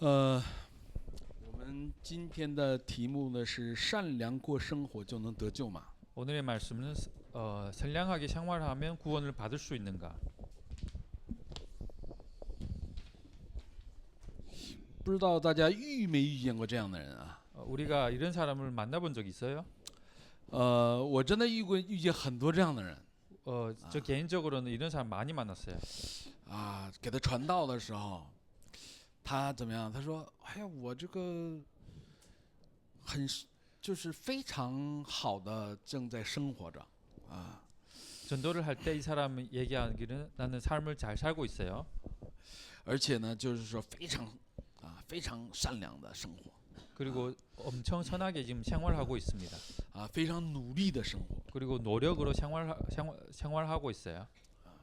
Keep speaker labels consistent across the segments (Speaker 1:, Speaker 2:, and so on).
Speaker 1: 呃，我们今天的题目呢是善良过生活就能得救吗？
Speaker 2: 오늘의 말씀은 선량하게 생활하면 구원을 받을 수 있는가?
Speaker 1: 不知道大家遇没遇见过这样的人啊？
Speaker 2: 우리가 이런 사람을 만나본 적 있어요?
Speaker 1: 我真的遇见很多这样的人
Speaker 2: 저 개인적으로는 이런 사람 많이 만났어요.
Speaker 1: 啊。给他传道的时候，他怎么样？他说：“哎呀，我这个很就是非常好的正在生活着啊，
Speaker 2: 전도를 할 때 이 사람이 얘기하기는 나는 삶을 잘 살고 있어요.
Speaker 1: 而且呢，就是说非常善良的生活
Speaker 2: 그리고 엄청 선하게 지금 생활하고 있습니다.
Speaker 1: 啊，非常努力的生活。”
Speaker 2: 그리고 노력으로 생활하고 있어요.
Speaker 1: 啊，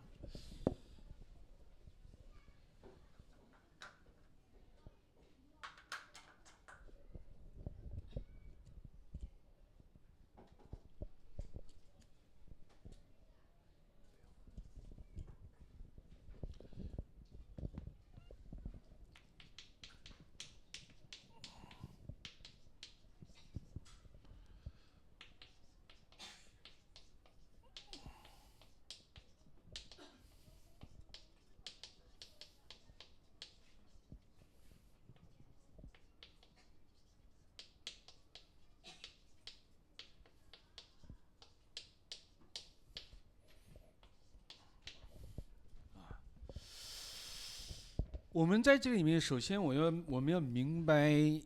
Speaker 1: 我们在这里面，首先我们要明白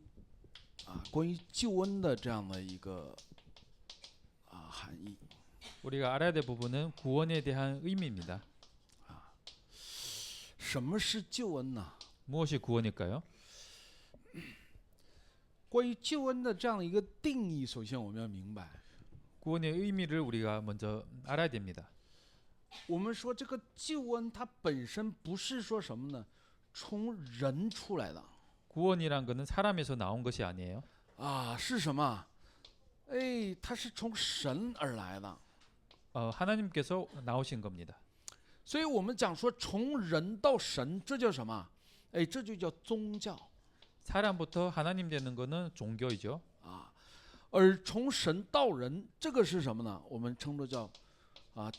Speaker 1: 啊，关于救恩的这样的一个含义。
Speaker 2: 우리가 알아야 될 부분은 구원에 대한 의미입니다.
Speaker 1: 什么是救恩呢？
Speaker 2: 무엇이 구원일까요?
Speaker 1: 关于救恩的这样的一个定义，首先我们要明白。
Speaker 2: 구원의 의미를 우리가 먼저 알아야 됩니다.
Speaker 1: 我们说这个救恩，它本身不是说什么呢？从人出来的
Speaker 2: 구원이란 것은 사람에서 나온 것이 아니에요.
Speaker 1: 啊，是什么？哎，它是从神而来的。
Speaker 2: 하나님께서 나오신 겁니다.
Speaker 1: 所以我们讲说从人到神，这叫什么？哎，这就叫宗教
Speaker 2: 사람부터 하나님 되는 것은 종교이죠.
Speaker 1: 啊。而从神到人，这个是什么呢？我们称作叫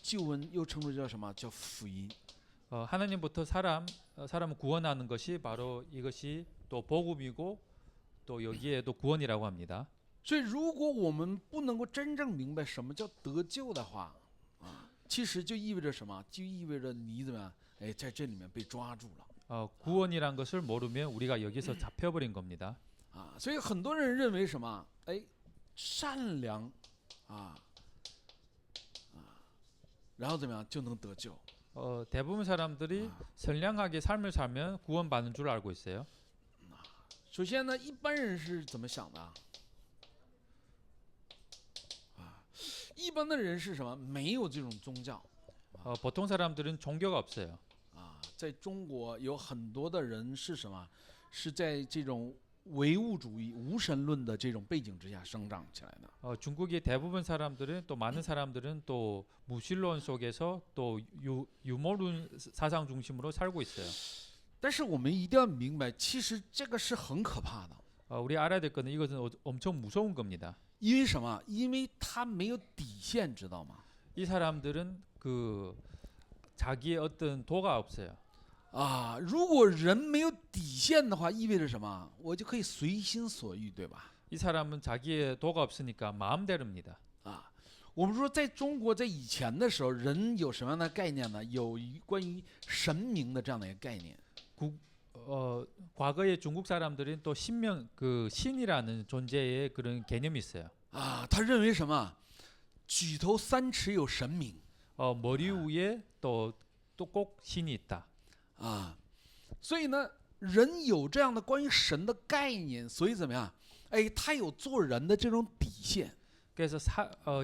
Speaker 1: 救恩，又称作叫什么？叫福音。
Speaker 2: 하나님부터 사람을 구원하는 것이 바로 이것이 또 복음이고 또 여기에도 구원이라고 합니다.
Speaker 1: 所以，如果我们不能够真正明白什么叫得救的话，其实就意味着什么？就意味着你怎么样？哎，在这里面被抓住了
Speaker 2: 구원이란 것을 모르면 우리가 여기서 잡혀버린 겁니다.
Speaker 1: 啊。所以很多人认为什么？哎，善良啊，然后怎么样就能得救？
Speaker 2: 대부분 사람들이 선량하게 삶을 살면 구원받는 줄 알고 있어요.
Speaker 1: 首先呢，一般人是怎么想的啊？一般的人是什么？没有这种宗教
Speaker 2: 보통 사람들은 종교가 없어요.
Speaker 1: 啊。在中国有很多的人是什么？是在这种唯物主义、无神论的这种背景之下生长起来的。
Speaker 2: 중국의 대부분 사람들은 또 많은 사람들은 또 무신론 속에서 또 유모론 사상 중심으로 살고 있어요.
Speaker 1: 但是我们一定要明白，其实这个是很可怕的。
Speaker 2: 우리 알아야 될 거는 이것은 엄청 무서운 겁니다.
Speaker 1: 因为什么？因为他没有底线，知道吗？
Speaker 2: 이 사람들은 그 자기의 어떤 도가 없어요.
Speaker 1: 啊，如果人没有底线的话，意味着什么？我就可以随心所欲，对吧？
Speaker 2: 이 사람은 자기의 도가 없으니까 마음대로입니다.
Speaker 1: 啊，我们说在中国在以前的时候，人有什么样的概念呢？有关于神明的这样的一个概念。
Speaker 2: 과거의 중국 사람들은 또 그 신이라는 존재의 그런 개념이 있어요.
Speaker 1: 啊，他认为什么？举头三尺有神明
Speaker 2: 머리 위에 또 꼭 신이 있다.
Speaker 1: 啊，所以呢，人有这样的关于神的概念，所以怎么样？哎，他有做人的这种底线。
Speaker 2: 그래서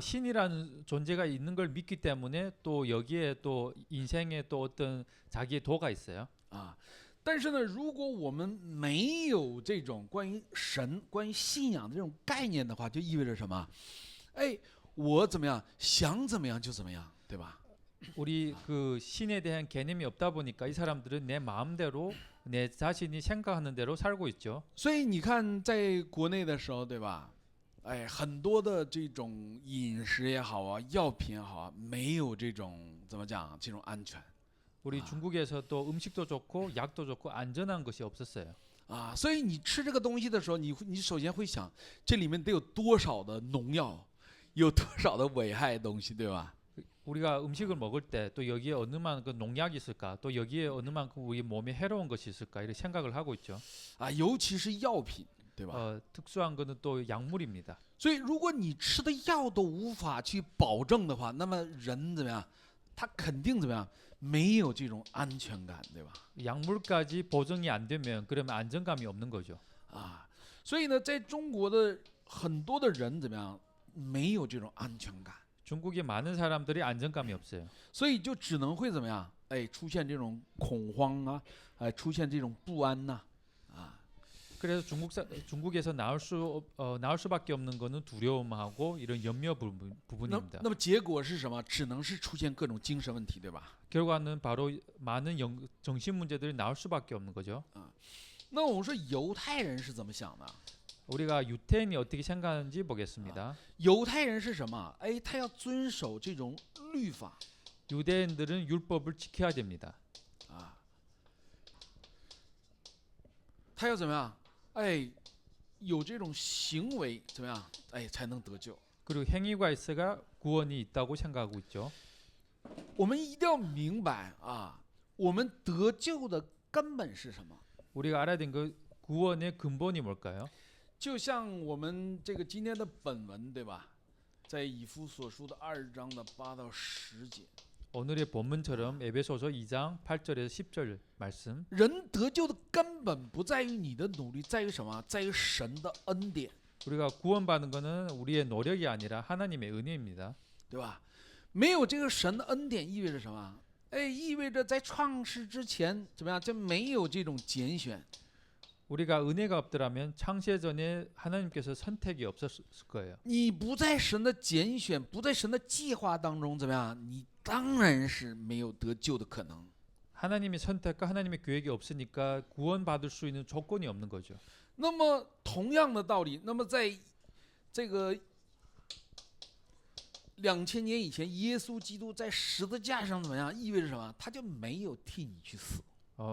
Speaker 2: 신이라는 존재가 있는 걸 믿기 때문에 또 여기에 또 인생에 또 어떤 자기의 도가 있어요.
Speaker 1: 啊，但是呢，如果我们没有这种关于神、关于信仰的这种概念的话，就意味着什么？哎，我怎么样，想怎么样就怎么样，对吧？
Speaker 2: 우리 그 신에 대한 개념이 없다 보니까 이 사람들은 내 마음대로 내 자신이 생각하는 대로 살고 있죠.
Speaker 1: 所以你看，在国内的时候，对吧？哎，很多的这种饮食也好啊，药品也好啊，没有这种怎么讲，这种安全
Speaker 2: 우리 중국에서도 음식도 좋고 약도 좋고 안전한 것이 없었어요.
Speaker 1: 啊。所以你吃这个东西的时候，你首先会想，这里面得有多少的农药，有多少的危害的东西，对吧？
Speaker 2: 우리가 음식을 먹을 때 또 여기에 어느 만큼 농약이 있을까, 또 여기에 어느 만큼 우리 몸에 해로운 것이 있을까 이렇게 생각을 하고 있죠.
Speaker 1: 啊，尤其是药品，对吧？
Speaker 2: 특수한 거는 또 약물입니다.
Speaker 1: 所以如果你吃的药都无法去保证的话，那么人怎么样？他肯定怎么样？没有这种安全感，对吧？
Speaker 2: 약물까지 보증이 안 되면 그러면 안정감이 없는 거죠.
Speaker 1: 啊，所以呢，在中国的很多的人怎么样？没有这种安全感，
Speaker 2: 중국의 많은 사람들이 안정감이 없어요.
Speaker 1: 所以就只能会怎么样？哎，出现这种恐慌啊，哎，出现这种不安呐、啊，
Speaker 2: 그래서 중국에서 나올 수밖에 없는 거는 두려움하고 이런 염려
Speaker 1: 那
Speaker 2: 부분입니다.
Speaker 1: 那么结果是什么？只能是出现各种精神问题，对吧？
Speaker 2: 결과는 바로 많은 정신 문제들이 나올 수밖에 없는 거죠.
Speaker 1: 那我们说犹太人是怎么想的？
Speaker 2: 우리가 유태인이 어떻게 생각하는지 보겠습니다.
Speaker 1: 犹太人是什么？哎，他要遵守这种律法
Speaker 2: 유대인들은 율법을 지켜야 됩니다.
Speaker 1: 啊，他要怎么样？哎，有这种行为怎么样？哎，才能得救。
Speaker 2: 그리고 행위가 있어야 구원이 있다고 생각하고 있죠.
Speaker 1: 我们一定要明白啊，我们得救的根本是什么？
Speaker 2: 우리가 알아야 되는 그 구원의 근본이 뭘까요?
Speaker 1: 就像我们这个今天的本文，对吧？在以弗所书的2章的8到10节，
Speaker 2: 오늘의 본문처럼 에베소서 2장 8절에서 10절 말씀.
Speaker 1: 人得救的根本不在于你的努力，在于什么？在于神的恩典，
Speaker 2: 우리가 구원받는 것은 우리의 노력이 아니라 하나님의 은혜입니다.
Speaker 1: 对吧？没有这个神的恩典，意味着什么？哎，意味着在创世之前怎么样？就没有这种拣选。
Speaker 2: 우리가 은혜가 없더라면 창세 전에 하나님께서 선택이 없었을 거예요.
Speaker 1: 你不在神的拣选，不在神的计划当中，怎么样？你当然是没有得救的可能。
Speaker 2: 하나님의 선택과 하나님의 계획이 없으니까 구원받을 수 있는 조건이 없는 거죠.
Speaker 1: 那么同样的道理，那么在这个2000年以前，耶稣基督在十字架上怎么样？意味着什么？他就没有替你去死。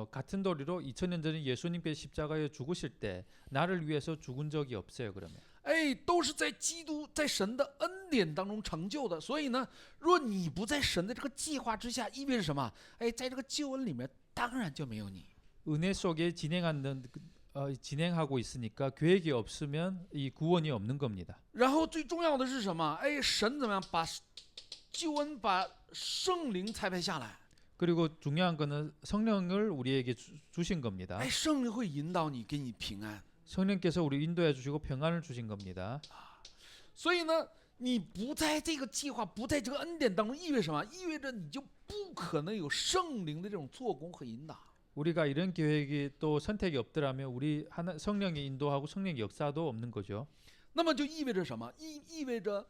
Speaker 2: 같은 도리로 2000년 전에 예수님께서 십자가에 죽으실 때 나를 위해서 죽은 적이 없어요. 그러면
Speaker 1: 哎，都是在基督在神的恩典当中成就的。所以呢，若你不在神的这个计划之下，意味着什么？哎，在这个救恩里面，当然就没有你。
Speaker 2: 은혜 속에 진행하고 있으니까 계획이 없으면 이 구원이 없는 겁니다.
Speaker 1: 然后最重要的是什么？哎，神怎么样把救恩把圣灵差派下来？
Speaker 2: 그리고 중요한 거는 성령을 우리에게 주신 겁니다.
Speaker 1: 哎，圣灵会引导你，给你平安。
Speaker 2: 성령께서 우리 인도해 주시고 평안을 주신 겁니다.
Speaker 1: 所以呢，你不在这个计划，不在这个恩典当中，意味着什么？意味着你就不可能有圣灵的这种做工和引导。
Speaker 2: 우리가 이런 계획이 또 선택이 없더라면 우리 성령의 인도하고 성령의 역사도 없는 거죠.
Speaker 1: 那么就意味着什么？意味着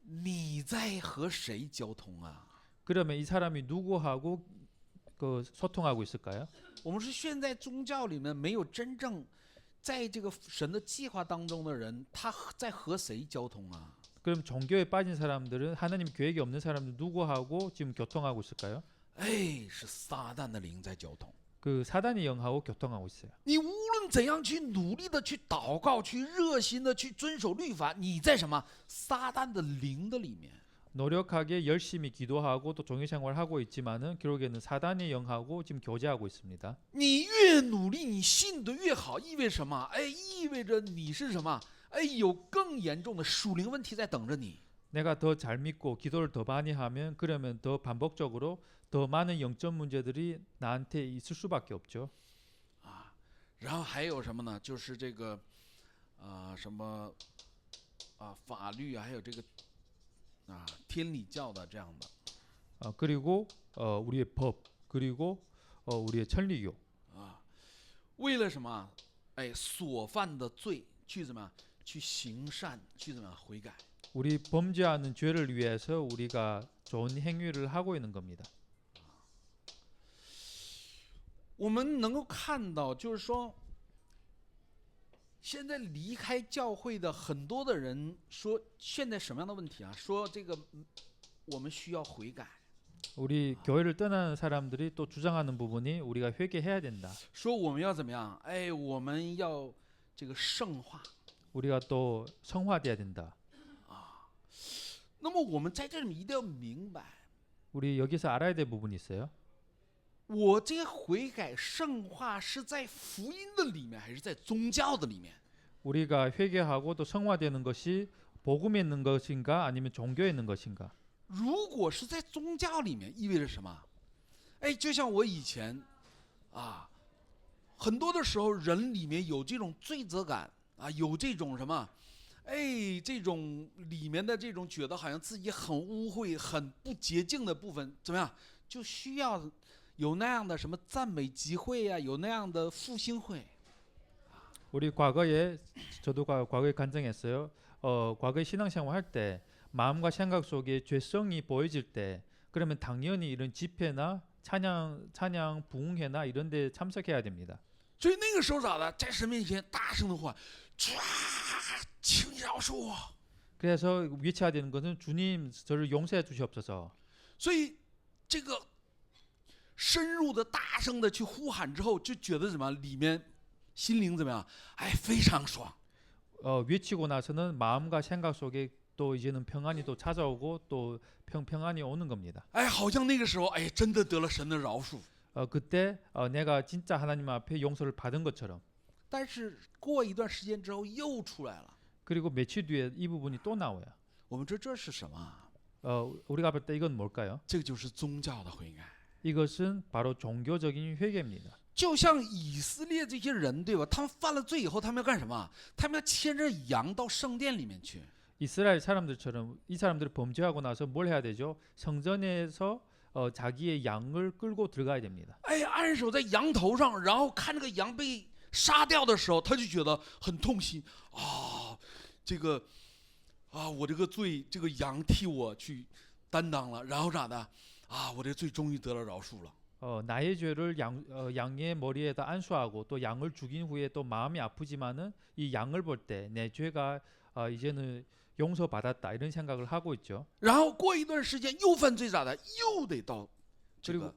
Speaker 1: 你在和谁交通啊？
Speaker 2: 그러면 이 사람이 누구하고 그 소통하고 있을까요?
Speaker 1: 我们说现在宗教里面没有真正在这个神的计划当中的人，他在和谁交通啊？
Speaker 2: 그럼 종교에 빠진 사람들은 하나님 계획이 없는 사람들 누구하고 지금 교통하고 있을까요?
Speaker 1: 哎，是撒旦的灵在交通。
Speaker 2: 그 사단의 영하고 교통하고 있어요.
Speaker 1: 你无论怎样去努力的去祷告，去热心的去遵守律法，你在什么撒旦的灵的里面。
Speaker 2: 노력하게 열심히 기도하고 또 종교 생활하고 있지만은 결국에는 사단의 영하고 지금 교제하고 있습니다.
Speaker 1: 你越努力，你信的越好，意味着什么？哎，意味着你是什么？哎，有更严重的属灵问题在等着你。
Speaker 2: 내가 더 잘 믿고 기도를 더 많이 하면 그러면 더 반복적으로 더 많은 영적 문제들이 나한테 있을 수밖에 없죠.
Speaker 1: 啊，然后还有什么呢？就是这个，什么法律啊，还有这个天理教的这样的。
Speaker 2: 그리고 우리의 법 그리고 우리의 천리교.
Speaker 1: 为了什么？哎，所犯的罪去怎么样？去行善，去怎么样悔改。
Speaker 2: 우리 범죄하는 죄를 위해서 우리가 좋은 행위를 하고 있는 겁니다.
Speaker 1: 我们能够看到，就是说，现在离开教会的很多的人说，现在什么样的问题啊？说这个我们需要悔改，
Speaker 2: 우리 교회를 떠나는 사람들이 또 주장하는 부분이 우리가 회개해야 된다.
Speaker 1: 说我们要怎么样？哎，我们要这个圣化。
Speaker 2: 우리가 또 성화돼야 된다.
Speaker 1: 那么我们在这里面一定要明白，
Speaker 2: 우리 여기서 알아야 될 부분이 있어요.
Speaker 1: 我这个悔改圣化是在福音的里面，还是在宗教的里面？
Speaker 2: 우리가 회개하고 또 성화되는 것이 복음에 있는 것인가 아니면 종교에 있는 것인가?
Speaker 1: 如果是在宗教里面，意味着什么？哎，就像我以前啊，很多的时候人里面有这种罪责感啊，有这种什么，哎，这种里面的这种觉得好像自己很污秽、很不洁净的部分，怎么样？就需要有那样的什么赞美集会呀、有那样的复兴会。
Speaker 2: 우리 과거에 저도 과거에 간증했어요. 과거에 신앙생활 할 때 마음과 생각 속에 죄성이 보여질 때 그러면 당연히 이런 집회나 찬양 부흥회나 이런 데 참석해야 됩니다.
Speaker 1: 所以那个时候咋的，在神面前大声的呼喊，主啊，请你饶恕我。
Speaker 2: 그래서 외쳐야 되는 것은 주님 저를 용서해 주시옵소서.
Speaker 1: 所以这个深入的、大声的去呼喊之后，就觉得怎么样？里面心灵怎么样？哎，非常爽。
Speaker 2: 외치고 나서는 마음과 생각 속에 또 이제는 평안이 또 찾아오고 또 평안이 오는 겁니다.
Speaker 1: 哎，好像那个时候，哎，真的得了神的饶恕。
Speaker 2: 그때 내가 진짜 하나님 앞에 용서를 받은 것처럼.
Speaker 1: 但是过一段时间之后又出来了。
Speaker 2: 그리고 며칠 뒤에 이 부분이 또 나와요.
Speaker 1: 我们说这是什么？
Speaker 2: 우리가 볼 때 이건 뭘까요?
Speaker 1: 这个就是宗教的悔改。
Speaker 2: 이것은 바로 종교적인 회개입니다.
Speaker 1: 就像以色列这些人，对吧？他们犯了罪以后，他们要干什么？他们要牵着羊到圣殿里面去。
Speaker 2: 이스라엘 사람들처럼 이 사람들이 범죄하고 나서 뭘 해야 되죠? 성전에서 자기의 양을 끌고 들어가야 됩니다.
Speaker 1: 哎，按手在羊头上，然后看这个羊被杀掉的时候，他就觉得很痛心啊，这个啊，我这个罪，这个羊替我去担当了，然后咋的啊，我这罪终于得了饶恕了。
Speaker 2: 나의 죄를 양의 머리에다 안수하고 또 양을 죽인 후에 또 마음이 아프지만은 이 양을 볼 때 내 죄가 이제는 용서받았다 이런 생각을 하고 있죠.
Speaker 1: 然后过一段时间又犯罪咋的，又得到这个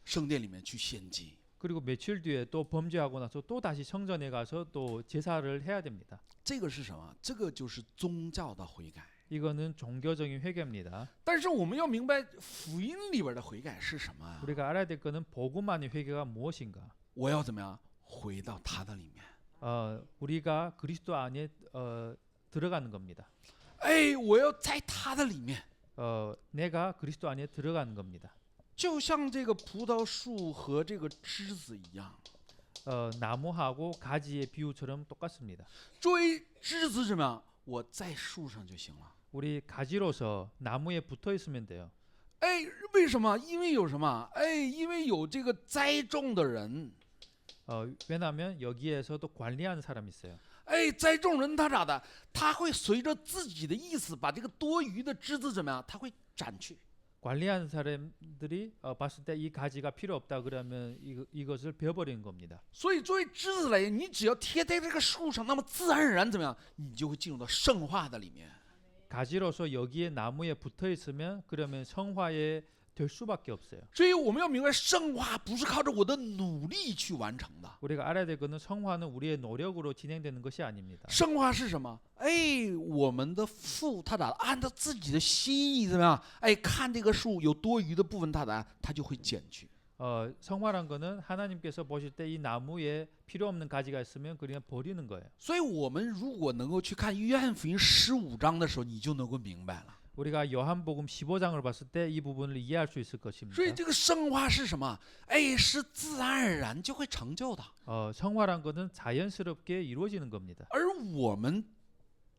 Speaker 1: 圣殿里面去献祭。
Speaker 2: 그리고 며칠 뒤에 또 범죄하고 나서 또 다시 성전에 가서 또 제사를 해야 됩니다.
Speaker 1: 这个是什么？这个就是宗教的悔改。
Speaker 2: 이거는 종교적인 회개입니다.
Speaker 1: 但是我们要明白福音里边的悔改是什么啊？
Speaker 2: 우리가 알아야 될 것은 복음 안의 회개가 무엇인가?
Speaker 1: 我要怎么样回到他的里面？
Speaker 2: 우리가 그리스도 안에 들어가는 겁니다.
Speaker 1: 哎，我要在他的里面。
Speaker 2: 내가 그리스도 안에 들어가는 겁니다.
Speaker 1: 就像这个葡萄树和这个枝子一样，
Speaker 2: 나무하고 가지의 비유처럼 똑같습니다.
Speaker 1: 作为枝子怎么样？我在树上就行了。
Speaker 2: 우리 가지로서 나무에 붙어 있으면 돼요.
Speaker 1: 哎，为什么？因为有什么？哎，因为有这个栽种的人。
Speaker 2: 왜냐하면 여기에서도 관리하는 사람이 있어요.
Speaker 1: 哎，栽种人他咋的？他会随着自己的意思，把这个多余的枝子怎么样？他会斩去。
Speaker 2: 관리하는 사람들이 봤을 때 이 가지가 필요 없다 그러면 이것을 베어버리는 겁니다.
Speaker 1: 所以作为枝子来，你只要贴在这个树上，那么自然而然怎么样？你就会进入到圣化的里面。
Speaker 2: 가지로서 여기에 나무에 붙어 있으면 그러면 성화에 될 수밖에 없어요.
Speaker 1: 所以我们要明白，圣化不是靠着我的努力去完成的。
Speaker 2: 우리가 알아야 될 것은 성화는 우리의 노력으로 진행되는 것이 아닙니다.
Speaker 1: 圣化是什么？哎，我们的父他咋按照自己的心意怎么样？哎，看这个树有多余的部分，他就会剪去。
Speaker 2: 성화란 거는 하나님께서 보실 때 이 나무에 필요 없는 가지가 있으면 그냥 버리는 거예요.
Speaker 1: 所以我们如果能够去看约翰福音15章的时候，你就能够明白了。
Speaker 2: 우리가 요한복음 15장을 봤을 때 이 부분을 이해할 수 있을 것입니다.
Speaker 1: 所以这个圣化是什么？哎，是自然而然就会成就的。
Speaker 2: 성화란 거는 자연스럽게 이루어지는 겁니다.
Speaker 1: 而我们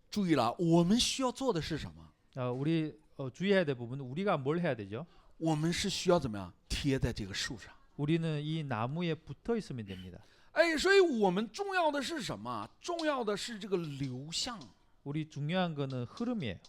Speaker 1: 注意了，我们需要做的是什么？
Speaker 2: 우리 주의해야 될 부분은 우리가 뭘 해야 되죠?
Speaker 1: 我们是需要怎么样贴在这个树上？
Speaker 2: 우리는 이 나무에 붙어 있으면 됩니다.
Speaker 1: 哎，所以我们重要的是什么？重要的是这个流向。
Speaker 2: 우리 중요한 거는 흐름이에요.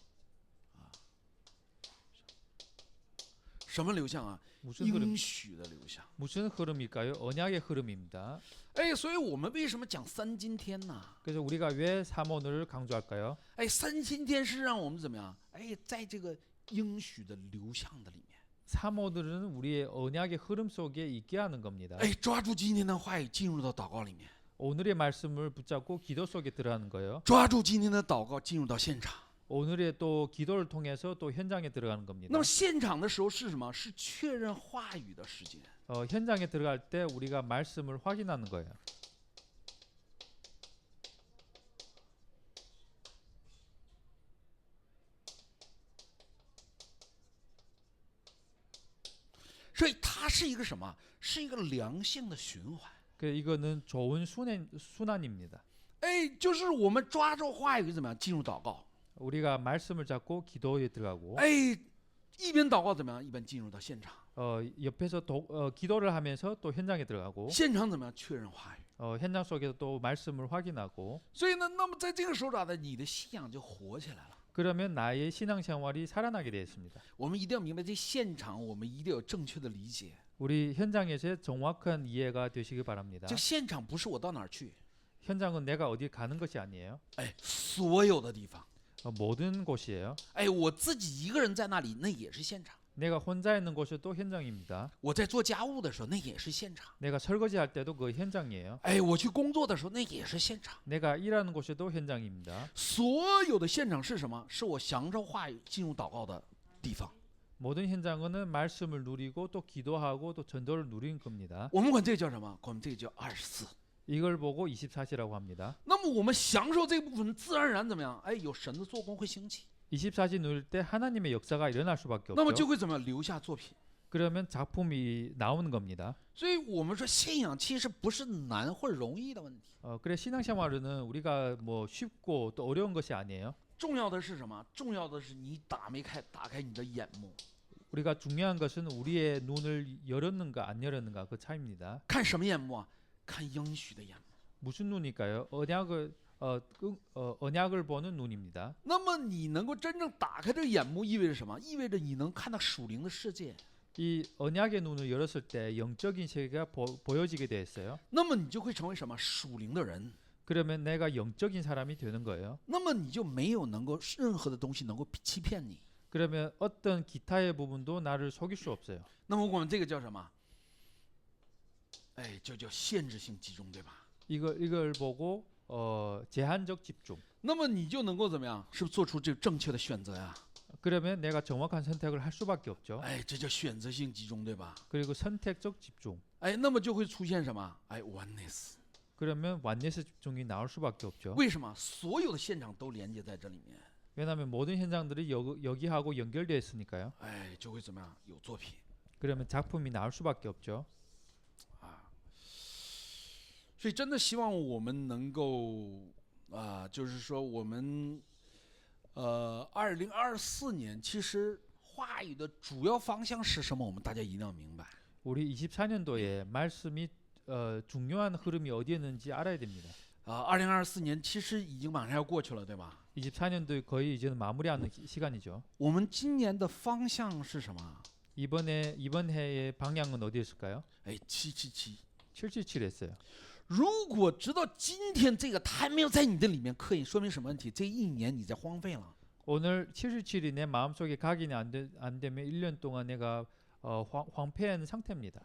Speaker 1: 什么流向啊？
Speaker 2: 무슨 흐름
Speaker 1: 应许的流向。
Speaker 2: 무슨 흐름일까요? 언약의 흐름입니다.
Speaker 1: 哎，所以我们为什么讲三今天呢？
Speaker 2: 그래서 우리가 왜 사모를 강조할까요?
Speaker 1: 哎，三今天是让我们怎么样？哎，在这个应许的流向的里面，
Speaker 2: 사모들은 우리의 언약의 흐름 속에 있게 하는 겁니다.
Speaker 1: 哎，抓住今天的话语进入到祷告里面，
Speaker 2: 오늘의 말씀을 붙잡고 기도 속에 들어가는 거예요.
Speaker 1: 抓住今天的祷告进入到现场。
Speaker 2: 오늘의 또 기도를 통해서 또 현장에 들어가는
Speaker 1: 那
Speaker 2: 겁니다.
Speaker 1: 么现场的时候是什么？是确认话语的时间。
Speaker 2: 현장에 들어갈 때 우리가 말씀을 확인하는 거예요.
Speaker 1: 所以它是一个什么？是一个良性的循环。
Speaker 2: 이거는 좋은 순환입니다.
Speaker 1: 哎，就是我们抓住话语怎么样进入祷告？
Speaker 2: 우리가 말씀을 잡고 기도에 들어가고
Speaker 1: 哎，一边祷告怎么样？一边进入到现场。
Speaker 2: 옆에서 기도를 하면서 또 현장에 들어가고
Speaker 1: 现场怎么样？确认话语。
Speaker 2: 현장 속에서 또 말씀을 확인하고
Speaker 1: 所以呢，那么在这个时候呢，你的信仰就活起来了。
Speaker 2: 그러면 나의 신앙생활이 살아나게 되었습니다.
Speaker 1: 我们一定要明白，这现场我们一定有正确的理解。
Speaker 2: 우리 현장에서 정확한 이해가 되시기 바랍니다.
Speaker 1: 这现场不是我到哪儿去，
Speaker 2: 현장은 내가 어디 가는 것이 아니에요.
Speaker 1: 哎，所有的地方，
Speaker 2: 모든 곳이에요.
Speaker 1: 哎，我自己一个人在那里，那也是现场。
Speaker 2: 내가 혼자 있는 곳도 현장입니다.
Speaker 1: 我在做家务的时候，那也是现场。
Speaker 2: 내가 설거지할 때도 그 현장이에요.
Speaker 1: 哎，我去工作的时候，那也是现场。
Speaker 2: 내가 일하는 곳에도 현장입니다.
Speaker 1: 所有的现场是什么？是我享受话语、进入祷告的地方。
Speaker 2: 모든 현장은 말씀을 누리고 또 기도하고 또 전도를 누리는 겁니다.
Speaker 1: 我们管这个叫什么？管这个叫24。
Speaker 2: 이걸 보고 24시라고 합니다.
Speaker 1: 那么我们享受这部分，自然而然怎么样？哎，有神的做工会兴起，
Speaker 2: 24시 누릴 때 하나님의 역사가 일어날 수밖에
Speaker 1: 那么就
Speaker 2: 없죠.
Speaker 1: 会怎么样？留下作品。
Speaker 2: 그러면 작품이 나오는 겁니다.
Speaker 1: 所以我们说信仰其实不是难或容易的问题，
Speaker 2: 그래 신앙생활은 우리가 뭐 쉽고 또 어려운 것이 아니에요.
Speaker 1: 重要的是什么？重要的是你打开你的眼目，
Speaker 2: 우리가 중요한 것은 우리의 눈을 열었는가 안 열었는가 그 차이입니다.
Speaker 1: 看什么眼目啊？看应许的眼目。
Speaker 2: 무슨 눈일까요? 언약을 보는 눈입니다.
Speaker 1: 那么你能够真正打开这个眼目，意味着什么？意味着你能看到属灵的世界。
Speaker 2: 이 언약의 눈을 열었을 때 영적인 세계가 보여지게 됐어요.
Speaker 1: 那么你就会成为什么？属灵的人。
Speaker 2: 그러면 내가 영적인 사람이 되는 거예요.
Speaker 1: 那么你就没有能够任何的东西能够欺骗你。
Speaker 2: 그러면 어떤 기타의 부분도 나를 속일 수 없어요.
Speaker 1: 那么我们这个叫什么？哎，就叫限制性集中，对吧？
Speaker 2: 이걸 보고 제한적 집중.
Speaker 1: 那么你就能够怎么样？是不是做出这个正确的选择呀？
Speaker 2: 그러면 내가 정확한 선택을 할 수밖에 없죠.
Speaker 1: 哎，这叫选择性集中，对吧？
Speaker 2: 그리고 선택적 집중.
Speaker 1: 哎，那么就会出现什么？哎，oneness。
Speaker 2: 그러면 완네스 집중이 나올 수밖에 없죠.
Speaker 1: 为什么？所有的现场都连接在这里面，
Speaker 2: 왜냐하면 모든 현장들이 여기하고 연결되어 있으니까요.
Speaker 1: 哎，就会怎么样？有作品
Speaker 2: 그러면 작품이 나올 수밖에 없죠.
Speaker 1: 啊。所以真的希望我们能够就是说我们2024年其实话语的主要方向是什么？我们大家一定要明白。
Speaker 2: 우리 24년도에 말씀이 중요한 흐름이 어디에 있는지 알아야 됩니다.
Speaker 1: 2024年其实已经马上要过去了，对吧？
Speaker 2: 24년도 거의 이제는 마무리하는 시간이죠.
Speaker 1: 我们今年的方向是什么？
Speaker 2: 이번 해의 방향은 어디였을까요?
Speaker 1: 哎，777。
Speaker 2: 777했어요.
Speaker 1: 如果直到今天这个它还没有在你的里面刻印，说明什么问题？这一年你在荒废了。
Speaker 2: 오늘 777이 내 마음속에 각인이 안 되면 1년 동안 내가 황폐한 상태입니다.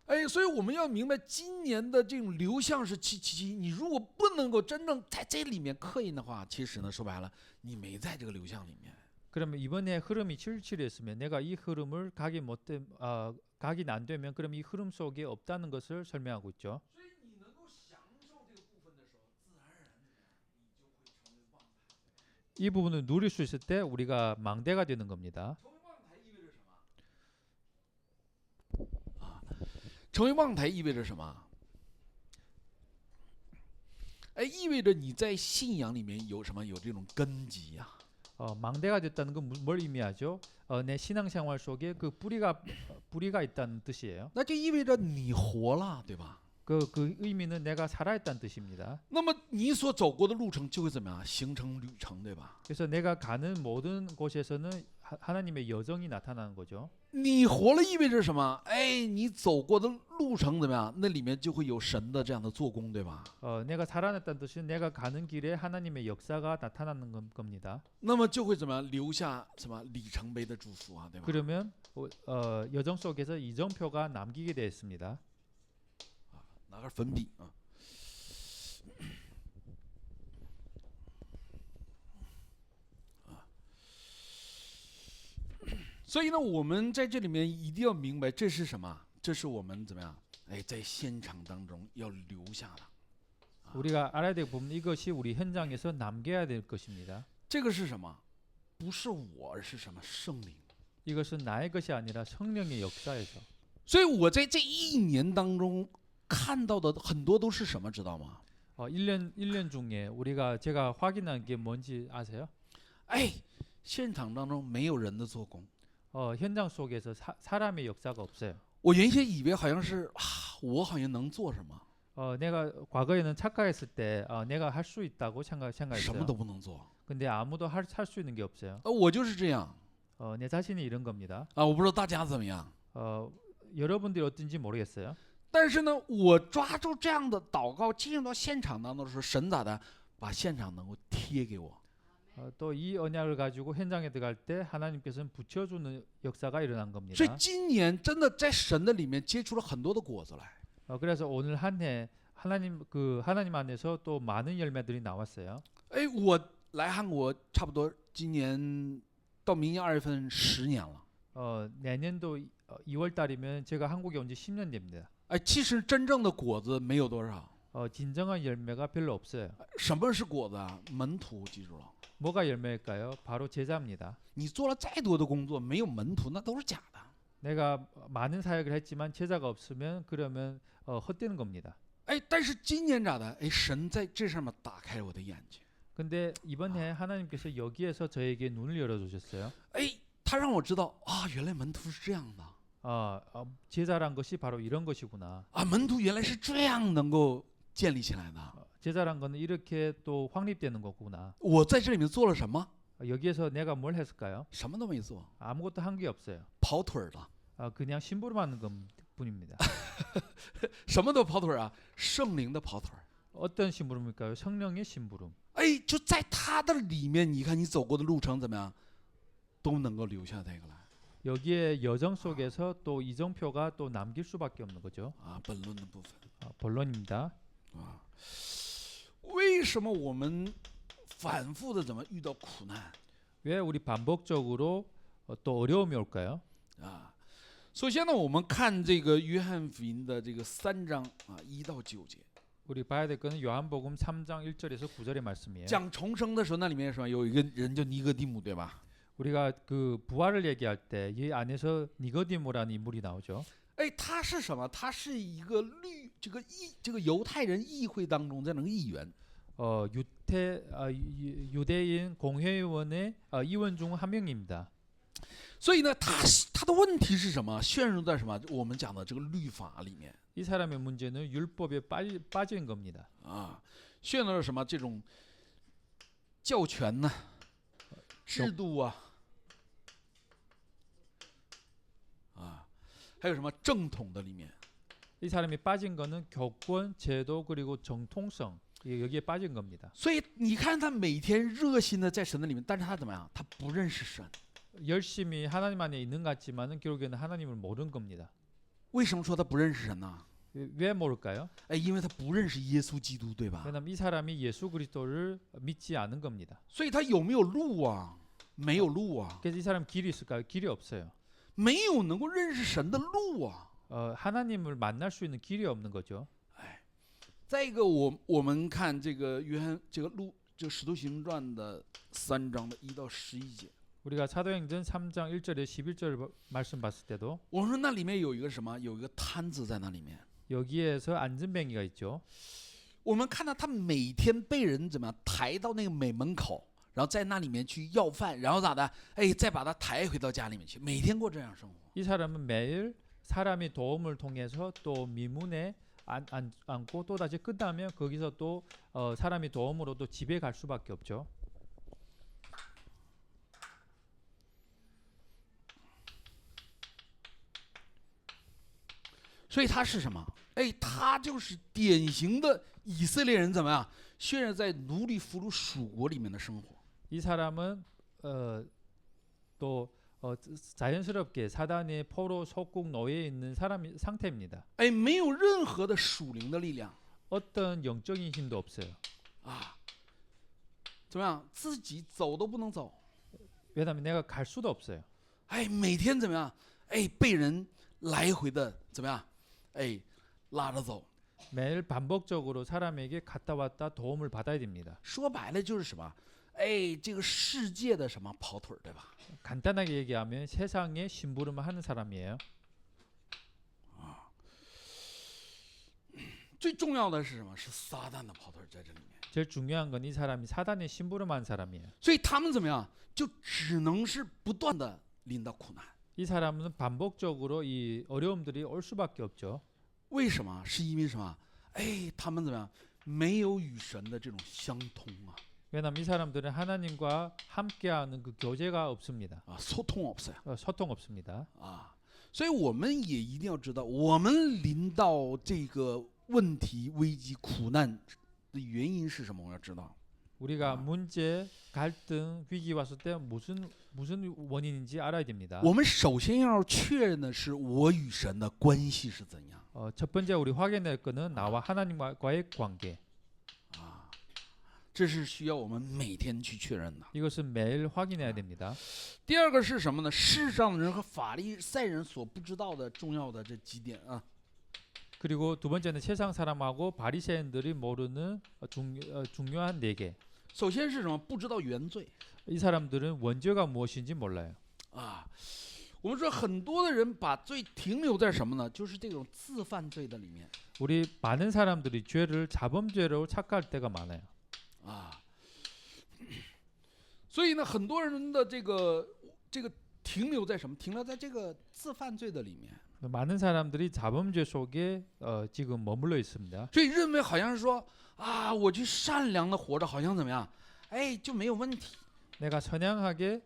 Speaker 1: 哎，所以我们要明白，今年的这种流向是777。你如果不能够真正在这里面刻印的话，其实呢，说白了，你没在这个流向里面。
Speaker 2: 그러면 이번에 흐름이 777이었으면 내가 이 흐름을 각인 안 되면 그럼 이 흐름 속에 없다는 것을 설명하고 있죠.
Speaker 1: 所以你能够享受这个部分的时候，自然而然的你就会成为旺财。
Speaker 2: 이 부분을 누릴 수 있을 때 우리가 망대가 되는 겁니다.
Speaker 1: 成为旺财意味着什么？成为旺财意味着什么？哎，意味着你在信仰里面有什么？有这种根基呀、
Speaker 2: 망대가 됐다는 건 뭘 의미하죠? 내 신앙생활 속에 그 뿌리가 있다는 뜻이에요.
Speaker 1: 那就意味着你活了，对吧？
Speaker 2: 그 의미는 내가 살아있다는 뜻입니다.
Speaker 1: 那么你所走过的路程就会怎么样？形成旅程，对吧？
Speaker 2: 그래서 내가 가는 모든 곳에서는 하나님의 여정이 나타나는 거죠.
Speaker 1: 你活了意味着什么？哎，你走过的路程怎么样？那里面就会有神的这样的做工，对吧？
Speaker 2: 내가 살아났다는 뜻은 내가 가는 길에 하나님의 역사가 나타나는 겁니다.
Speaker 1: 那么就会怎么样留下什么里程碑的祝福啊，对吧？
Speaker 2: 그러면 여정 속에서 이정표가 남기게 되어 있습니다.
Speaker 1: 拿根粉笔啊。所以呢，我们在这里面一定要明白这是什么？这是我们怎么样？哎，在现场当中要留下的。
Speaker 2: 우리가 알아야 될 부분 이것이 우리 현장에서 남겨야 될 것입니다.
Speaker 1: 这个是什么？不是我，而是什么？圣灵。
Speaker 2: 이것은 나의 것이 아니라 성령의 역사에서.
Speaker 1: 所以我在这一年当中看到的很多都是什么，知道吗？
Speaker 2: 1년 중에 제가 확인한 게 뭔지 아세요?
Speaker 1: 哎，现场当中没有人的做工。
Speaker 2: 현장 속에서 사람의 역사가 없어요.
Speaker 1: 我原先以为好像是啊，我好像能做什么，
Speaker 2: 내가 과거에는 착각했을 때 내가 할 수 있다고
Speaker 1: 什么
Speaker 2: 생각했어요.
Speaker 1: 都不能做。
Speaker 2: 근데 아무도 할 수 있는 게 없어요.
Speaker 1: 我就是这样
Speaker 2: 내 자신이 이런 겁니다.
Speaker 1: 啊，我不知道大家怎么样。
Speaker 2: 여러분들이 어떤지 모르겠어요.
Speaker 1: 但是呢，我抓住这样的祷告进入到现场当中的时候，神咋的把现场能够贴给我。
Speaker 2: 또 이 언약을 가지고 현장에 들어갈 때 하나님께서는 붙여주는 역사가 일어난 겁니다.
Speaker 1: 所以今年真的在神的里面结出了很多的果子来。
Speaker 2: 그래서 오늘 한 해 하나님 안에서 또 많은 열매들이 나왔어요.
Speaker 1: 哎，我来韩国差不多今年到明年2月份10年了。
Speaker 2: 내년도 2월 달이면 제가 한국에 온 지 10년 됩니다.
Speaker 1: 哎，其实真正的果子没有多少。
Speaker 2: 진정한 열매가 별로 없어요.
Speaker 1: 什么是果子啊？门徒，记住了。
Speaker 2: 뭐가 열매일까요? 바로 제자입니다.
Speaker 1: 你做了再多的工作，没有门徒，那都是假的。
Speaker 2: 내가 많은 사역을 했지만 제자가 없으면 그러면 헛되는 겁니다.
Speaker 1: 哎，但是今年咋的？哎，神在这上面打开了我的眼睛。
Speaker 2: 근데 이번 해 하나님께서 여기에서 저에게 눈을 열어주셨어요.
Speaker 1: 哎，他让我知道啊，原来门徒是这样的。
Speaker 2: 제자란 것이 바로 이런 것이구나.
Speaker 1: 啊，门徒原来是这样能够建立起来的。
Speaker 2: 제자란 거는 이렇게 또 확립되는 거구나.
Speaker 1: 我在这里面做了什么？
Speaker 2: 여기에서 내가 뭘 했을까요?
Speaker 1: 什么都没做，
Speaker 2: 아무것도 한 게 없어요.
Speaker 1: 跑腿儿了。
Speaker 2: 그냥 심부름하는 것뿐입니다.
Speaker 1: 什么都跑腿儿啊？圣灵的跑腿儿。
Speaker 2: 어떤 심부름일까요? 성령의 심부름.
Speaker 1: 哎，就在他的里面，你看你走过的路程怎么样，都能够留下这个来。
Speaker 2: 여기에 여정 속에서 또 이정표가 또 남길 수밖에 없는 거죠.
Speaker 1: 啊，本论的部分。
Speaker 2: 본론입니다.
Speaker 1: 啊，为什么我们反复的怎么遇到苦难？
Speaker 2: 왜 우리 반복적으로 또 어려움이 올까요?
Speaker 1: 啊，首先呢，我们看这个约翰福音的这个3章啊1到9节，
Speaker 2: 우리 봐야 될 거는 요한복음 3장 1절에서 9절의 말씀이에요.
Speaker 1: 讲重生的时候，那里面什么有一个人叫尼哥底母，对吧？
Speaker 2: 우리가 그 부활을 얘기할 때 이 안에서 니거디모라는 인물이 나오죠.
Speaker 1: 哎，他是什么？他是一个这个犹太人议会当中这样的议员。
Speaker 2: 유대인 공회의원의 의원 중 한 명입니다.
Speaker 1: 所以呢，他的问题是什么？陷入在什么？我们讲的这个律法里面
Speaker 2: 이 사람의 문제는 율법에 빠진 겁니다.
Speaker 1: 啊，陷入了什么？这种教权呢、制度啊，啊，还有什么正统的里面。
Speaker 2: 이 사람이 빠진 거는 교권, 제도 그리고 정통성 여기에 빠진 겁니다.
Speaker 1: 所以你看他每天热心的在神的里面，但是他怎么样？他不认识神。
Speaker 2: 열심히 하나님 안에 있는 것 같지만은 결국에는 하나님을 모르는 겁니다.
Speaker 1: 为什么说他不认识神呢？
Speaker 2: 왜 모를까요?
Speaker 1: 哎，因为他不认识耶稣基督，对吧？
Speaker 2: 왜냐하면 이 사람이 예수 그리스도를 믿지 않은 겁니다.
Speaker 1: 所以他有没有路啊？没有路啊，
Speaker 2: 그래서 이 사람 길이 있을까요? 길이 없어요.
Speaker 1: 没有能够认识神的路啊。
Speaker 2: 하나님을 만날 수 있는 길이 없는 거죠.
Speaker 1: 再一个，我们看这个约翰这个使徒行传的3章的1到11节。
Speaker 2: 우리가 사도행전 3장 1절에 11절 말씀 봤을 때도
Speaker 1: 我们说那里面有一个什么？有一个摊子在那里面。
Speaker 2: 여기에서 안전뱅이가 있죠.
Speaker 1: 我们看到他每天被人怎么样抬到那个美门口，然后在那里面去要饭，然后咋的？哎，再把他抬回到家里面去，每天过这样生活。
Speaker 2: 이 사람은 매일 사람의 도움을 통해서 또 미문에 앉고 또 다시 끝나면 거기서 또 사람의 도움으로 또 집에 갈 수밖에 없죠.
Speaker 1: 所以他是什么？哎，他就是典型的以色列人怎么样？现在在奴隶俘虏属国里面的生活。
Speaker 2: 이 사람은 또 자연스럽게 사단의 포로 속국 노예에 있는 사람 상태입니다.
Speaker 1: 哎，没有任何的属灵的力量
Speaker 2: 어떤 영적인 힘도 없어요.
Speaker 1: 啊，怎么样？自己走都不能走，
Speaker 2: 왜냐하면 내가 갈 수도 없어요.
Speaker 1: 哎，每天怎么样？哎，被人来回的怎么样？哎，拉着走。
Speaker 2: 매일 반복적으로 사람에게 갔다 왔다 도움을 받아야 됩니다.
Speaker 1: 说白了就是什么？哎，这个世界的什么跑腿儿，对吧？
Speaker 2: 간단하게 얘기하면 세상에 심부름을 하는 사람이에요.
Speaker 1: 最重要的是什么？是撒旦的跑腿儿在这里面。
Speaker 2: 제일 중요한 건 이 사람이 사단의 심부름한 사람이에요.
Speaker 1: 所以他们怎么样？就只能是不断的临到苦难。
Speaker 2: 이 사람은 반복적으로 이 어려움들이 올 수밖에 없죠.
Speaker 1: 为什么？是因为什么？哎，他们怎么样？没有与神的这种相通啊，
Speaker 2: 왜냐하면 이 사람들은 하나님과 함께하는 그 교제가 없습니다.
Speaker 1: 소통 없어요
Speaker 2: 소통 없습니다.
Speaker 1: 啊。所以我们也一定要知道，我们临到这个问题、危机、苦难的原因是什么？我要知道。
Speaker 2: 우리가 문제, 갈등, 위기 왔을 때 무슨 원인인지 알아야 됩니다.
Speaker 1: 我们首先要确认的是，我与神的关系是怎样
Speaker 2: 첫 번째 우리 확인할 거는 나와 하나님과의 관계.
Speaker 1: 啊？这是需要我们每天去确认的。
Speaker 2: 이것은 매일 확인해야 됩니다.
Speaker 1: 第二个是什么呢？世上的人和法利赛人所不知道的重要的这几点啊。
Speaker 2: 그리고 두 번째는 세상 사람하고 바리새인들이 모르는 중요한 4개.
Speaker 1: 首先是什么？不知道原罪
Speaker 2: 이 사람들은 원죄가 무엇인지 몰라요.
Speaker 1: 啊。我们说很多的人把罪停留在什么呢？就是这种自犯罪的里面
Speaker 2: 우리 많은 사람들이 죄를 자범죄로 착각할 때가 많아요.
Speaker 1: 啊。所以呢，很多人的这个停留在什么？停留在这个自犯罪的里面，
Speaker 2: 많은 사람들이 자범죄 속에 지금 머물러 있습니다.
Speaker 1: 所以认为好像是说啊，我去善良的活着，好像怎么样？哎，就没有问题。
Speaker 2: 내가 선량하게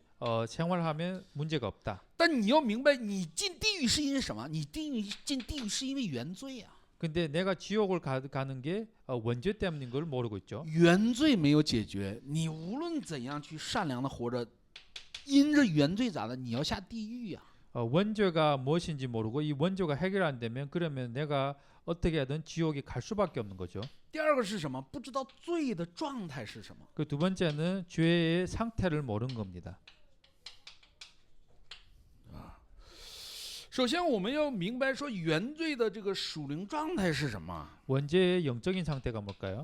Speaker 2: 생활하면 문제가 없다.
Speaker 1: 但你要明白，你进地狱是因为什么？你进地狱是因为原罪啊。
Speaker 2: 근데 내가 지옥을 가는 게 원죄 때문인 걸 모르고 있죠.
Speaker 1: 原罪没有解决，你无论怎样去善良的活着，因着原罪咋的？你要下地狱呀、
Speaker 2: 원죄가 무엇인지 모르고 이 원죄가 해결 안 되면 그러면 내가 어떻게 하든 지옥에 갈 수밖에 없는 거죠.
Speaker 1: 第二个是什么？不知道罪的状态是什么。
Speaker 2: 그 두 번째는 죄의 상태를 모르는 겁니다.
Speaker 1: 首先，我们要明白说原罪的这个属灵状态是什么？
Speaker 2: 원죄의 영적인 상태가 뭘까요?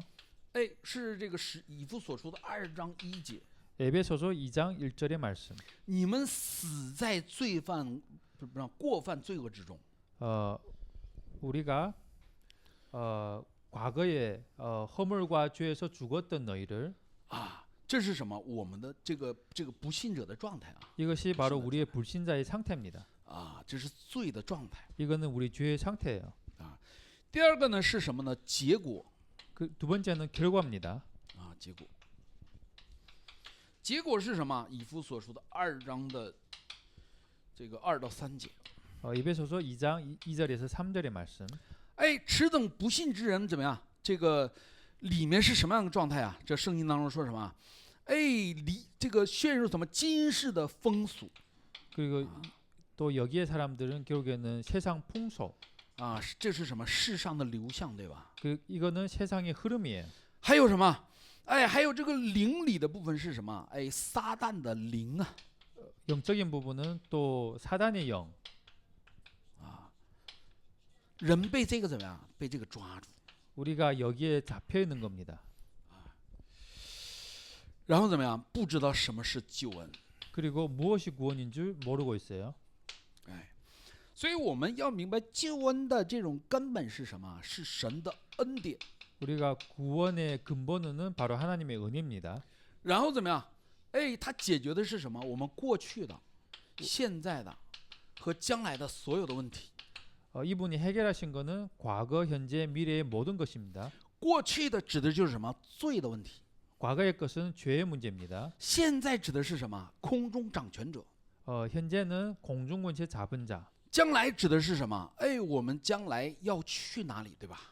Speaker 1: 哎，是这个以弗所书的2章1节。
Speaker 2: 에베소서 2장 1절의 말씀.
Speaker 1: 你们死在罪犯不过犯罪恶之中。
Speaker 2: 우리가 과거에 허물과 죄에서 죽었던 너희를
Speaker 1: 啊，这是什么？我们的这个不信者的状态啊
Speaker 2: 이것이 바로 우리의 불신자의 상태입니다.
Speaker 1: 啊，这是罪的状态。
Speaker 2: 이거는 우리 죄의 상태예요.
Speaker 1: 第二个呢是什么呢？结果
Speaker 2: 그 두 번째는 결과입니다.
Speaker 1: 啊，结果是什么？以弗所书的2章的这个2到3节。
Speaker 2: 에베소서 2장 2절에서 3절의 말씀.
Speaker 1: 哎，此等不信之人怎么样？这个里面是什么样的状态啊？这圣经当中说什么？哎，这个陷入什么今世的风俗
Speaker 2: 그리고 또 여기에 사람들은 결국에는 세상 풍속.
Speaker 1: 啊，这是什么世上的流向，对吧？
Speaker 2: 이거는 세상의 흐름이에요.
Speaker 1: 还有什么？哎，还有这个灵里的部分是什么？哎，撒旦的灵啊，
Speaker 2: 영적인 부분은 또 사단의 영.
Speaker 1: 人被这个怎么样？被这个抓住，
Speaker 2: 우리가 여기에 잡혀 있는 겁니다.
Speaker 1: 然后怎么样？不知道什么是救恩。
Speaker 2: 그리고 무엇이 구원인 줄 모르고 있어요.
Speaker 1: 哎，所以我们要明白救恩的这种根本是什么？是神的恩典。
Speaker 2: 우리가 구원의 근본은 바로 하나님의 은혜입니다.
Speaker 1: 然后怎么样？哎，它解决的是什么？我们过去的、现在的和将来的所有的问题。
Speaker 2: 이분이 해결하신 것은 과거, 현재, 미래의 모든 것입니다.
Speaker 1: 过去的指的就是什么？罪的问题。
Speaker 2: 과거의 것은 죄의 문제입니다.
Speaker 1: 现在指的是什么？空中掌权者。
Speaker 2: 현재는 공중권세 잡은 자.
Speaker 1: 将来指的是什么？哎，我们将来要去哪里，对吧？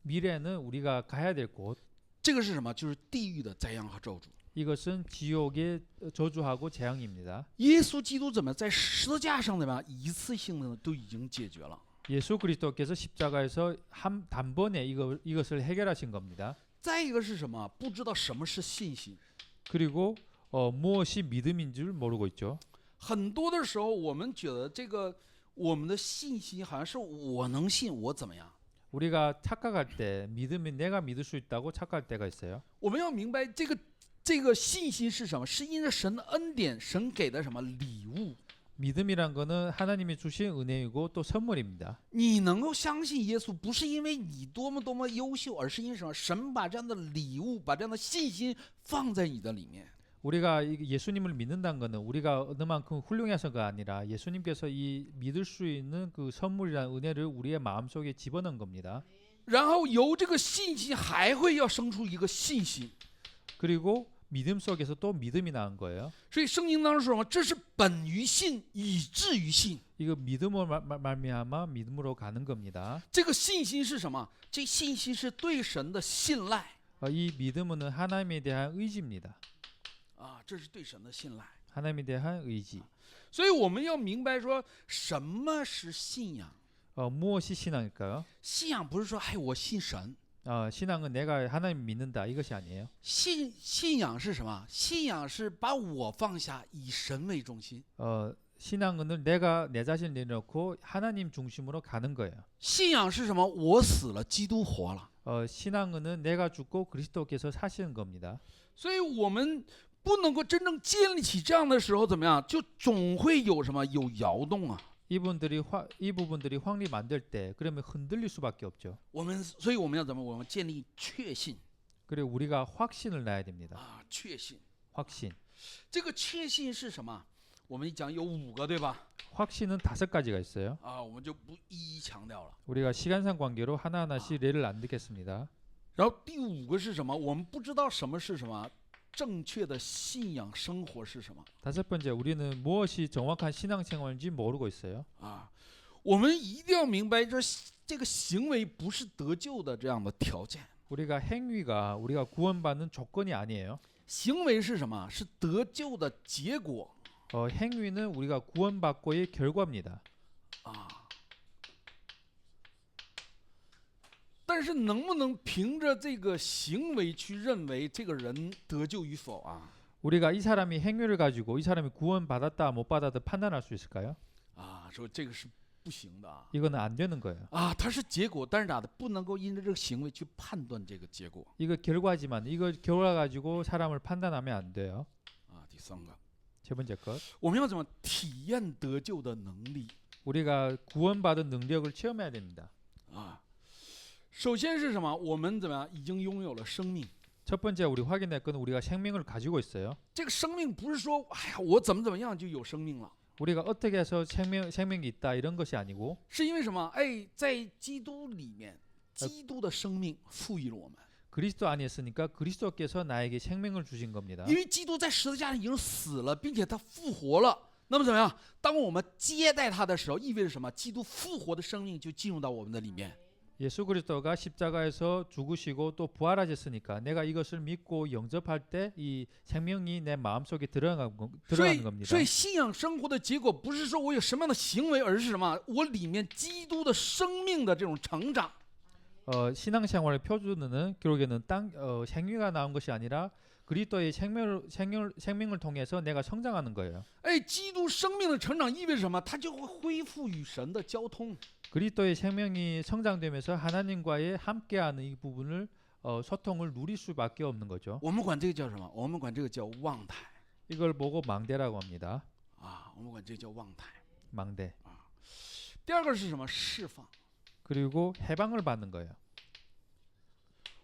Speaker 2: 미래는 우리가 가야 될 곳.
Speaker 1: 这个是什么？就是地狱的灾殃和咒诅。
Speaker 2: 이것은 지옥의 저주하고 재앙입니다.
Speaker 1: 耶稣基督怎么在十字架上怎么样一次性的都已经解决了？
Speaker 2: 예수 그리스도께서 십자가에서 단번에 이것을 해결하신 겁니다.
Speaker 1: 再一个是什么？不知道什么是信心。
Speaker 2: 그리고 무엇이 믿음인 줄 모르고 있죠.
Speaker 1: 很多的时候，我们觉得这个我们的信心好像是我能信，我怎么样？
Speaker 2: 우리가 착각할 때 믿음이 내가 믿을 수 있다고 착각할 때가 있어요.
Speaker 1: 我们要明白这个信心是什么？是因着神的恩典，神给的什么礼物？
Speaker 2: 믿음이란 거는 하나님이 주신 은혜이고 또 선물입니다.
Speaker 1: 你能够相信耶稣，不是因为你多么优秀，而是因为什么？神把这样的礼物，把这样的信心放在你的里面。
Speaker 2: 우리가 예수님을 믿는다는 것은 우리가 어느 만큼 훌륭해서가 아니라 예수님께서 이 믿을 수 있는 그 선물이라는 은혜를 우리의 마음속에 집어넣은 겁니다.
Speaker 1: 然后由这个信心还会要生出一个信心。
Speaker 2: 그리고 믿음 속에서 또 믿음이 나온 거예요.
Speaker 1: 所以圣经当中说什么？这是本于信，以至于信。
Speaker 2: 이거 믿음으로 말미암아 믿음으로 가는 겁니다.
Speaker 1: 这个信心是什么？这信心是对神的信赖
Speaker 2: 이 믿음은 하나님에 대한 의지입니다.
Speaker 1: 啊，这是对神的信赖。
Speaker 2: 하나님에 대한 의지.
Speaker 1: 所以我们要明白说什么是信仰。
Speaker 2: 무엇이 신앙일까요?
Speaker 1: 信仰不是说，哎，我信神。
Speaker 2: 신앙은 내가 하나님 믿는다 이것이 아니에요.
Speaker 1: 信仰是什么？信仰是把我放下，以神为中心。
Speaker 2: 신앙은 내가 내 자신을 내려놓고 하나님 중심으로 가는 거예요.
Speaker 1: 信仰是什么？我死了，基督活了。
Speaker 2: 신앙은 내가 죽고 그리스도께서 사시는 겁니다.
Speaker 1: 所以我们不能够真正建立起这样的时候，怎么样？就总会有什么？有摇动啊。
Speaker 2: 이 부분들이 확립 안 될 때 그러면 흔들릴 수밖에 없죠.
Speaker 1: 所以我们要怎么？我们建立确信
Speaker 2: 그리고 우리가 확신을 놔야 됩니다.
Speaker 1: 啊，确信。
Speaker 2: 확신.
Speaker 1: 这个确信是什么？我们讲有5个，对吧？
Speaker 2: 확신은 5가지가 있어요.
Speaker 1: 啊，我们就不一一强调了。
Speaker 2: 우리가 시간상 관계로 하나하나씩 예를 안 듣겠습니다.
Speaker 1: 然后第5个是什么？我们不知道什么是什么。 正确的信仰生活是什么？
Speaker 2: 다섯 번째, 우리는 무엇이 정확한 신앙생활인지 모르고 있어요.
Speaker 1: 啊，我们一定要明白，这个行为不是得救的这样的条件。
Speaker 2: 우리가 행위가 우리가 구원받는 조건이 아니에요.
Speaker 1: 行为是什么？是得救的结果。
Speaker 2: 행위는 우리가 구원받고의 결과입니다.
Speaker 1: 啊，但是能不能凭着这个行为去认为这个人得救与否啊？
Speaker 2: 우리가 이 사람이 행위를 가지고 이 사람이 구원받았다 못 받았다 판단할 수 있을까요?
Speaker 1: 啊，说这个是不行的啊。
Speaker 2: 이거는 안 되는 거예요.
Speaker 1: 啊，它是结果，但是咋的？不能够因着这个行为去判断这个结果。
Speaker 2: 이거 결과지만 이거 결과 가지고 사람을 판단하면 안 돼요.
Speaker 1: 啊，第3个，
Speaker 2: 세 번째 것.
Speaker 1: 我们要怎么体验得救的能力？
Speaker 2: 우리가 구원받은 능력을 체험해야 됩니다.
Speaker 1: 啊，首先是什么？我们怎么样？已经拥有了生命。
Speaker 2: 첫 번째 우리 확인할 건 우리가 생명을 가지고 있어요.
Speaker 1: 这个生命不是说，哎呀，我怎么样就有生命了，
Speaker 2: 우리가 어떻게 해서 생명이 있다 이런 것이 아니고
Speaker 1: 是因为什么？哎，在基督里面，基督的生命赋予了我们。
Speaker 2: 그리스도 안에 있으니까 그리스도께서 나에게 생명을 주신 겁니다.
Speaker 1: 因为基督在十字架上已经死了，并且他复活了。那么怎么样？当我们接待他的时候，意味着什么？基督复活的生命就进入到我们的里面。
Speaker 2: 예수 그리스도가 십자가에서 죽으시고 또 부활하셨으니까 내가 이것을 믿고 영접할 때 이 생명이 내 마음속에 들어가는 겁니다.
Speaker 1: 所以信仰生活的结果不是说我有什么样的行为，而是什么？我里面基督的生命的这种成长。
Speaker 2: 신앙생활의 표준은 결국에는 생명가 나온 것이 아니라 그리스도의 생명을 통해서 내가 성장하는 거예요.
Speaker 1: 哎，基督生命的成长意味着什么？它就会恢复与神的交通。
Speaker 2: 그리스도의 생명이 성장되면서 하나님과의 함께하는 이 부분을 소통을 누릴 수밖에 없는 거죠.
Speaker 1: 我们管这个叫什么？我们管这个叫望台
Speaker 2: 이걸 보고 망대라고 합니다.
Speaker 1: 啊，我们管这个叫望台。
Speaker 2: 망대.
Speaker 1: 第2个是什么？释放。
Speaker 2: 그리고 해방을 받는 거예요.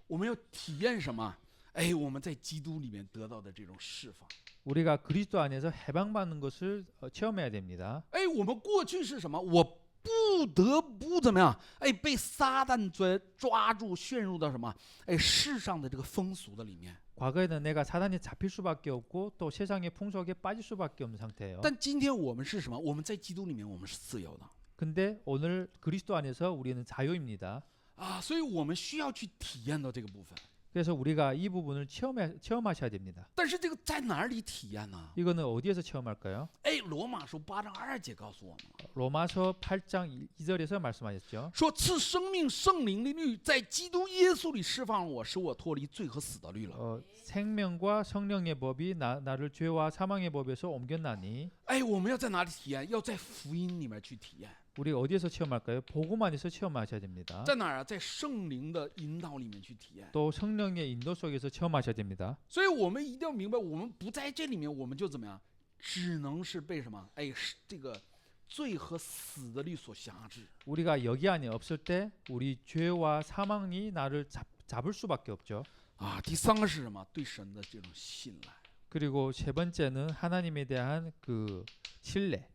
Speaker 1: 我们要体验什么？哎，我们在基督里面得到的这种释放。
Speaker 2: 우리가 그리스도 안에서 해방받는 것을 체험해야 됩니다.
Speaker 1: 哎，我们过去是什么？我不得不怎么样？哎，被撒旦抓住，陷入到什么？哎，世上的这个风俗的里面。
Speaker 2: 과거에는 내가 사단에 잡힐 수밖에 없고 또 세상의 풍속에 빠질 수밖에 없는 상태예요.
Speaker 1: 但今天我们是什么？我们在基督里面，我们是自由的
Speaker 2: 근데 오늘 그리스도 안에서 우리는 자유입니다.
Speaker 1: 啊，所以我们需要去体验到这个部分。
Speaker 2: 그래서 우리가 이 부분을 체험하셔야 됩니다.
Speaker 1: 但是这个在哪里体验呢？
Speaker 2: 이거는 어디에서 체험할까요?
Speaker 1: 哎，罗马书8章2节告诉我们，
Speaker 2: 로마서 8장 2절에서 말씀하셨죠.
Speaker 1: 说赐生命圣灵的律在基督耶稣里释放我，使我脱离罪和死的律了。
Speaker 2: 생명과 성령의 법이 나를 죄와 사망의 법에서 옮겼나니.
Speaker 1: 哎，我们要在哪里体验？要在福音里面去体验。
Speaker 2: 우리 어디에서 체험할까요? 복음 안에서 체험하셔야 됩니다.
Speaker 1: 在哪儿啊？在圣灵的引导里面去体验。
Speaker 2: 또 성령의 인도 속에서 체험하셔야 됩니다.
Speaker 1: 所以我们一定要明白，我们不在这里面，我们就怎么样？只能是被什么？哎，是这个罪和死的律所辖制。
Speaker 2: 우리가 여기 안에 없을 때 우리 죄와 사망이 나를 잡을 수밖에 없죠.
Speaker 1: 啊，第三个是什么？对神的这种信赖。
Speaker 2: 그리고 세 번째는 하나님에 대한 그 신뢰.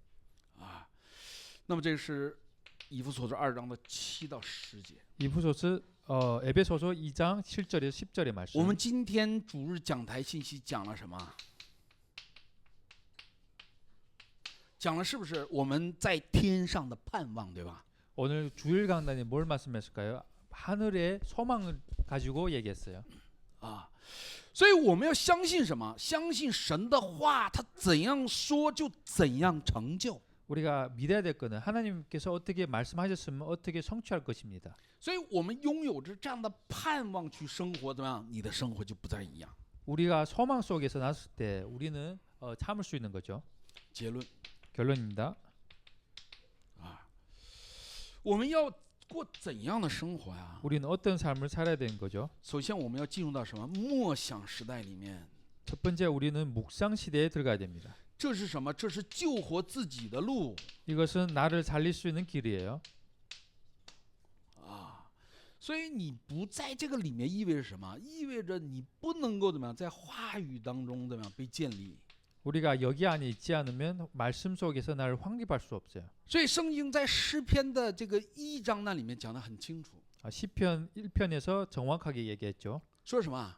Speaker 1: 啊，那么这是以弗所书2章的7到10节。
Speaker 2: 이부소서 에베소서 2장 7절에서 10절의 말씀.
Speaker 1: 我们今天主日讲台信息讲了什么？讲了是不是我们在天上的盼望，对吧？
Speaker 2: 오늘 주일 강단에 뭘 말씀했을까요? 하늘의 소망을 가지고 얘기했어요.
Speaker 1: 啊，所以我们要相信什么？相信神的话，他怎样说就怎样成就。
Speaker 2: 우리가 믿어야 될 거는 하나님께서 어떻게 말씀하셨으면 어떻게 성취할 것입니다.
Speaker 1: 所以我们拥有着这样的盼望去生活，怎么样？你的生活就不再一样。
Speaker 2: 우리가 소망 속에서 났을 때 우리는 참을 수 있는 거죠.
Speaker 1: 结论
Speaker 2: 결론입니다.
Speaker 1: 啊，我们要过怎样的生活呀？
Speaker 2: 우리는 어떤 삶을 살아야 되는 거죠.
Speaker 1: 首先，我们要进入到什么默想时代里面？
Speaker 2: 첫 번째 우리는 묵상 시대에 들어가야 됩니다.
Speaker 1: 这是什么？这是救活自己的路
Speaker 2: 이것은 나를 살릴 수 있는 길이에요.
Speaker 1: 啊！所以你不在这个里面，意味着什么？意味着你不能够怎么样，在话语当中怎么样被建立。
Speaker 2: 우리가 여기 안에 있지 않으면 말씀 속에서 나를 확립할 수 없어요.
Speaker 1: 所以圣经在诗篇的这个1章那里面讲得很清楚，
Speaker 2: 시편 1편에서 정확하게 얘기했죠.
Speaker 1: 说什么？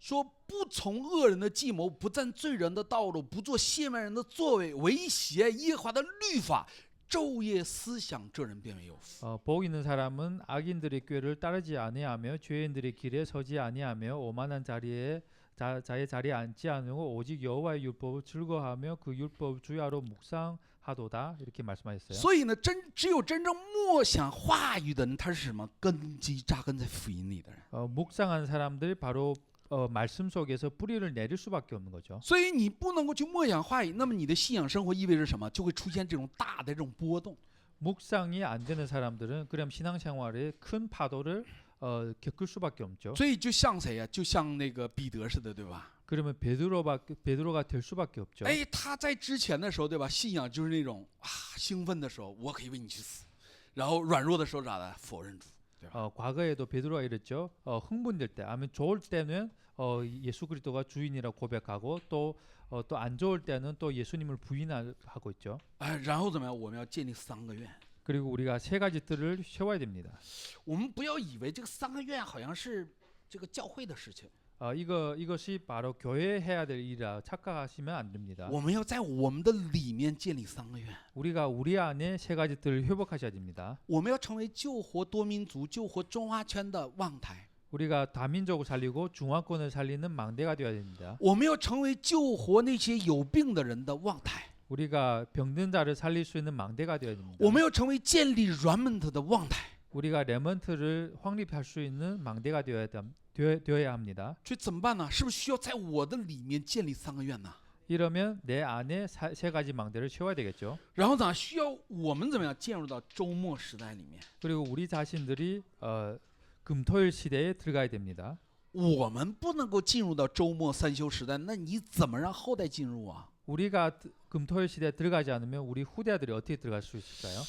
Speaker 1: 说不从恶人的计谋，不站罪人的道路，不做亵慢人的作为，唯喜爱耶和华的律法，昼夜思想，这人便为有福。
Speaker 2: 복 있는 사람은 악인들의 꾀를 따르지 아니하며 죄인들의 길에 서지 아니하며 오만한 자리에 자의 자리에 앉지 않으고 오직 여호와의 율법을 즐거워하며 그 율법을 주야로 묵상하도다 이렇게 말씀하셨어요.
Speaker 1: 所以呢，只有真正默想话语的人，他是什么？根基扎根在福音里的人。
Speaker 2: 묵상하는 사람들이 바로 말씀 속에서 뿌리를 내릴 수밖에 없는 거죠.
Speaker 1: 所以你不能够去默想话语，那么你的信仰生活意味着什么？就会出现这种大的这种波动。
Speaker 2: 묵상이 안 되는 사람들은 그럼 신앙생활에 큰 파도를 겪을 수밖에 없죠.
Speaker 1: 所以就像谁呀？就像那个彼得似的，对吧？
Speaker 2: 그러면 베드로가 될 수밖에 없죠.
Speaker 1: 哎，他在之前的时候，对吧？信仰就是那种啊，兴奋的时候，我可以为你去死；然后软弱的时候咋的？否认主，对吧？
Speaker 2: 과거에도 베드로가 이랬죠. 흥분될 때, 아니면 좋을 때는 예수 그리스도가 주인이라고 고백하고 또 안 좋을 때는 또 예수님을 부인하고 있죠.
Speaker 1: 哎，然后怎么样？我们要建立3个愿。
Speaker 2: 그리고 우리가 세 가지 뜰을 세워야 됩니다.
Speaker 1: 我们不要以为这个3个愿好像是这个教会的事情，
Speaker 2: 이것이 바로 교회 해야 될 일이라 착각하시면 안 됩니다.
Speaker 1: 我们要在我们的里面建立3个愿。
Speaker 2: 우리가 우리 안에 세 가지 뜰을 회복하셔야 됩니다.
Speaker 1: 我们要成为救活多民族、救活中华圈的望台。
Speaker 2: 우리가 다민족을 살리고 중화권을 살리는 망대가 되어야 됩니다.
Speaker 1: 我们要成为救活那些有病的人的望台。
Speaker 2: 우리가 병든 자를 살릴 수 있는 망대가 되어야 됩니다.
Speaker 1: 我们要成为建立 remnant 的望台。
Speaker 2: 우리가 레먼트를 확립할 수 있는 망대가 되어야 합니다.
Speaker 1: 所以怎么办呢？是不是需要在我的里面建立3个愿呢？
Speaker 2: 이러면 내 안에 세 가지 망대를 채워야 되겠죠.
Speaker 1: 然后呢，需要我们怎么样进入到周末时代里面？
Speaker 2: 그리고 우리 자신들이 금토일 시대에 들어가야 됩니다.
Speaker 1: 我们不能够进入到周末3休时代，那你怎么让后代进入啊？
Speaker 2: 우리가 금토일 시대에 들어가지 않으면 우리 후대들이 어떻게 들어갈 수 있을까요?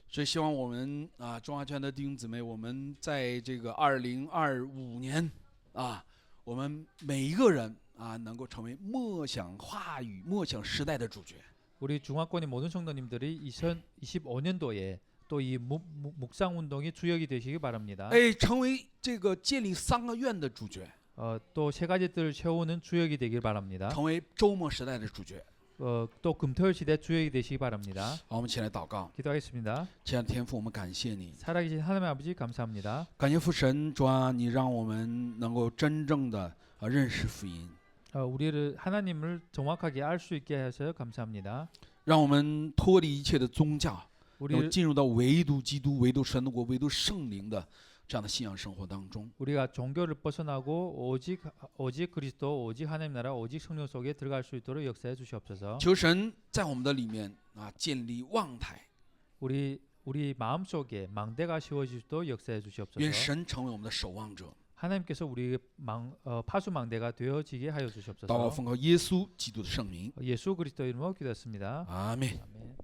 Speaker 1: 所以希望我们啊，中华圈的弟兄姊妹，我们在这个2025年啊，我们每一个人啊，能够成为默想话语、默想时代的主角。
Speaker 2: 우리 중화권의 모든 성도님들이 2025년도에 또 이 묵상 운동이 주역이 되시기 바랍니다.
Speaker 1: 哎，成为这个建立3个院的主角，
Speaker 2: 또 세 가지들을 채우는 주역이 되길 바랍니다.
Speaker 1: 成为周末时代的主角。
Speaker 2: 또 금토일 시대 주역이 되시기 바랍니다.
Speaker 1: 好，我们起来祷告。
Speaker 2: 기도하겠습니다.
Speaker 1: 亲爱的天父，我们感谢你，
Speaker 2: 살아계신 하나님 아버지 감사합니다.
Speaker 1: 感谢父神，主啊，你让我们能够真正的认识福音，
Speaker 2: 우리를 하나님을 정확하게 알 수 있게 하셔서 감사합니다.
Speaker 1: 让我们脱离一切的宗教，能够
Speaker 2: 우리
Speaker 1: 进入到唯独基督、唯独神的国、唯独圣灵的这样的信仰生活当中。
Speaker 2: 우리가 종교를 벗어나고 오직 그리스도, 오직 하나님 나라, 오직 성령 속에 들어갈 수 있도록 역사해 주시옵소서.
Speaker 1: 求神在我们的里面建立望台，
Speaker 2: 우리 마음 속에 망대가 세워질 수 있도록 역사해 주시옵소서.
Speaker 1: 愿神成为我们的守望者。
Speaker 2: 하나님께서 우리 파수 망대가 되어지게 하여
Speaker 1: 祷告
Speaker 2: 주시옵소서.
Speaker 1: 奉靠耶稣基督的圣名，
Speaker 2: 예수 그리스도 이름으로 기도했습니다.
Speaker 1: 아멘。
Speaker 2: 아멘.